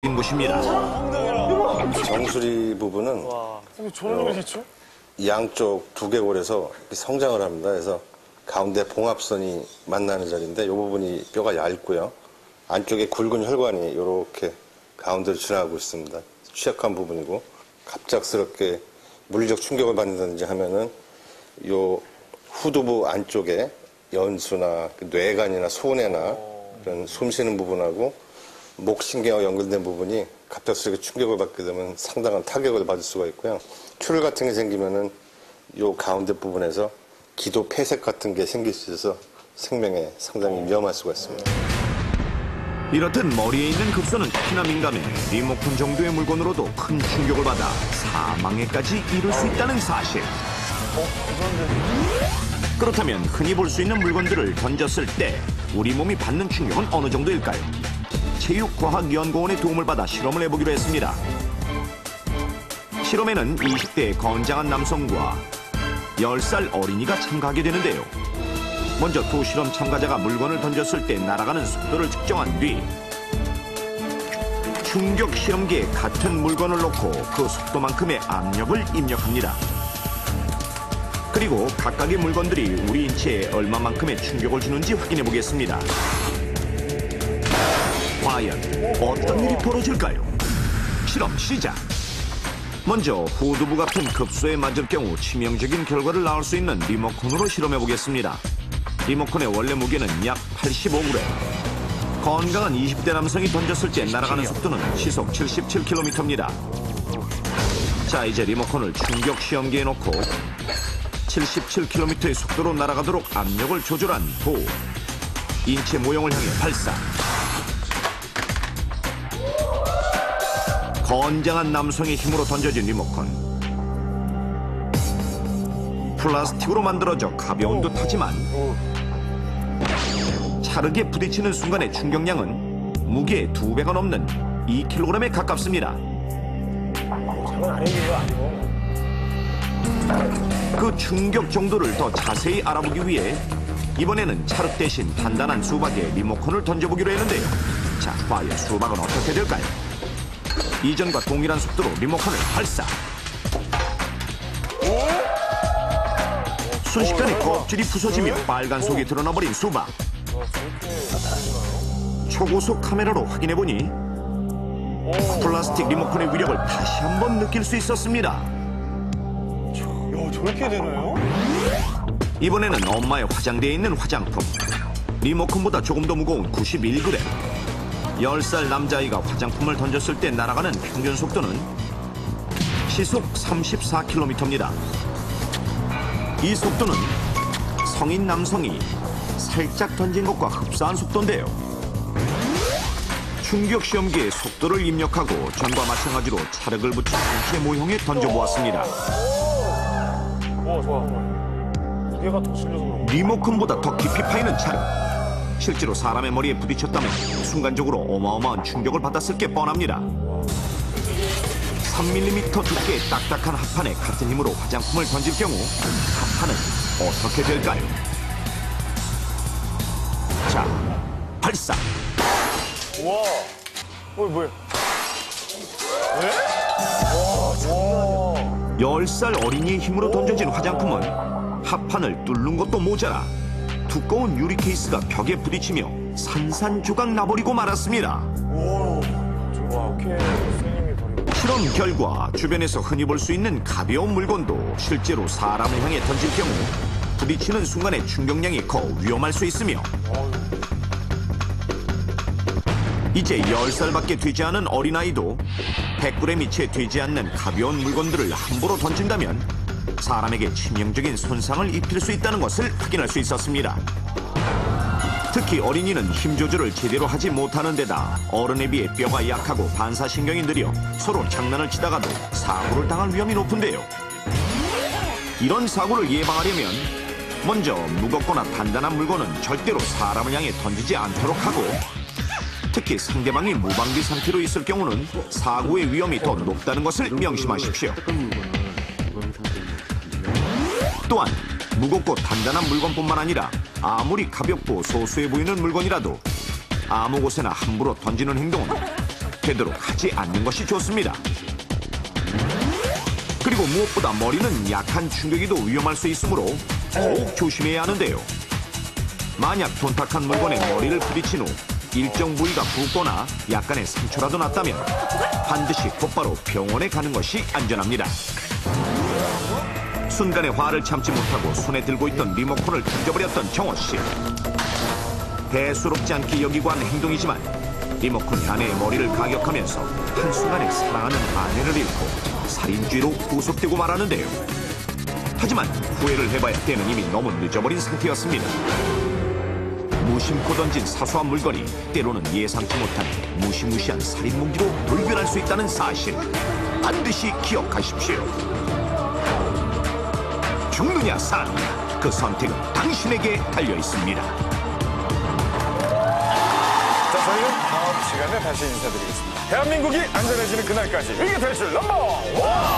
인 곳입니다. 정수리 부분은 양쪽 두개골에서 성장을 합니다. 그래서 가운데 봉합선이 만나는 자리인데 이 부분이 뼈가 얇고요. 안쪽에 굵은 혈관이 이렇게 가운데로 지나가고 있습니다. 취약한 부분이고 갑작스럽게 물리적 충격을 받는다든지 하면은 요 후두부 안쪽에 연수나 뇌관이나 소뇌나 그런 숨쉬는 부분하고 목신경과 연결된 부분이 갑작스럽게 충격을 받게 되면 상당한 타격을 받을 수가 있고요. 출혈 같은 게 생기면은 요 가운데 부분에서 기도 폐색 같은 게 생길 수 있어서 생명에 상당히 위험할 수가 있습니다. 이렇듯 머리에 있는 급소는 특히나 민감해 리모컨 정도의 물건으로도 큰 충격을 받아 사망에까지 이를 수 있다는 사실. 그렇다면 흔히 볼 수 있는 물건들을 던졌을 때 우리 몸이 받는 충격은 어느 정도일까요? 체육과학연구원의 도움을 받아 실험을 해보기로 했습니다. 실험에는 20대의 건장한 남성과 10살 어린이가 참가하게 되는데요. 먼저 두 실험 참가자가 물건을 던졌을 때 날아가는 속도를 측정한 뒤 충격 실험기에 같은 물건을 놓고 그 속도만큼의 압력을 입력합니다. 그리고 각각의 물건들이 우리 인체에 얼마만큼의 충격을 주는지 확인해 보겠습니다. 과연 어떤 일이 벌어질까요? 실험 시작! 먼저 후두부 같은 급소에 맞을 경우 치명적인 결과를 낳을 수 있는 리모컨으로 실험해 보겠습니다. 리모컨의 원래 무게는 약 85g. 건강한 20대 남성이 던졌을 때 날아가는 속도는 시속 77km입니다. 자, 이제 리모컨을 충격 시험기에 놓고 77km의 속도로 날아가도록 압력을 조절한 후 인체 모형을 향해 발사. 건장한 남성의 힘으로 던져진 리모컨. 플라스틱으로 만들어져 가벼운 듯하지만 차르게 부딪히는 순간의 충격량은 무게의 2배가 넘는 2kg에 가깝습니다. 장난 아니에요, 아니고. 그 충격 정도를 더 자세히 알아보기 위해 이번에는 찰흙 대신 단단한 수박에 리모컨을 던져보기로 했는데요. 자, 과연 수박은 어떻게 될까요? 이전과 동일한 속도로 리모컨을 발사. 순식간에 껍질이 부서지며 빨간 속이 드러나버린 수박. 초고속 카메라로 확인해보니 플라스틱 리모컨의 위력을 다시 한번 느낄 수 있었습니다. 야, 저렇게 되나요? 이번에는 엄마의 화장대에 있는 화장품. 리모컨보다 조금 더 무거운 91g. 10살 남자아이가 화장품을 던졌을 때 날아가는 평균 속도는 시속 34km입니다. 이 속도는 성인 남성이 살짝 던진 것과 흡사한 속도인데요. 충격 시험기에 속도를 입력하고 전과 마찬가지로 찰흙을 붙인 인체 모형에 던져보았습니다. 좋아. 무게가 더 실려서 그런 거. 리모컨보다 더 깊이 파이는 찰흙. 실제로 사람의 머리에 부딪혔다면 순간적으로 어마어마한 충격을 받았을 게 뻔합니다. 3mm 두께의 딱딱한 합판에 같은 힘으로 화장품을 던질 경우 합판은 어떻게 될까요? 자, 발사! 우와. 뭐야? 네? 와, 10살 어린이의 힘으로 던져진 화장품은 합판을 뚫는 것도 모자라 두꺼운 유리 케이스가 벽에 부딪히며 산산조각 나버리고 말았습니다. 저렇게 선생님이 버리고. 실험 결과 주변에서 흔히 볼 수 있는 가벼운 물건도 실제로 사람을 향해 던질 경우 부딪히는 순간의 충격량이 커 위험할 수 있으며 이제 10살밖에 되지 않은 어린아이도 100g이 채 되지 않는 가벼운 물건들을 함부로 던진다면 사람에게 치명적인 손상을 입힐 수 있다는 것을 확인할 수 있었습니다. 특히 어린이는 힘 조절을 제대로 하지 못하는 데다 어른에 비해 뼈가 약하고 반사신경이 느려 서로 장난을 치다가도 사고를 당할 위험이 높은데요. 이런 사고를 예방하려면 먼저 무겁거나 단단한 물건은 절대로 사람을 향해 던지지 않도록 하고 특히 상대방이 무방비 상태로 있을 경우는 사고의 위험이 더 높다는 것을 명심하십시오. 또한 무겁고 단단한 물건뿐만 아니라 아무리 가볍고 소소해 보이는 물건이라도 아무 곳에나 함부로 던지는 행동은 되도록 하지 않는 것이 좋습니다. 그리고 무엇보다 머리는 약한 충격에도 위험할 수 있으므로 더욱 조심해야 하는데요. 만약 돈탁한 물건에 머리를 부딪힌 후 일정 부위가 붓거나 약간의 상처라도 났다면 반드시 곧바로 병원에 가는 것이 안전합니다. 순간에 화를 참지 못하고 손에 들고 있던 리모컨을 던져버렸던 정호 씨. 대수롭지 않게 여기고 한 행동이지만 리모컨이 아내의 머리를 가격하면서 한순간에 사랑하는 아내를 잃고 살인죄로 구속되고 말하는데요. 하지만 후회를 해봐야 때는 이미 너무 늦어버린 상태였습니다. 무심코 던진 사소한 물건이 때로는 예상치 못한 무시무시한 살인 무기로 돌변할 수 있다는 사실 반드시 기억하십시오. 죽느냐 사느냐 그 선택은 당신에게 달려 있습니다. 자, 저희는 다음 시간에 다시 인사드리겠습니다. 대한민국이 안전해지는 그날까지 일기 탈출 넘버 1!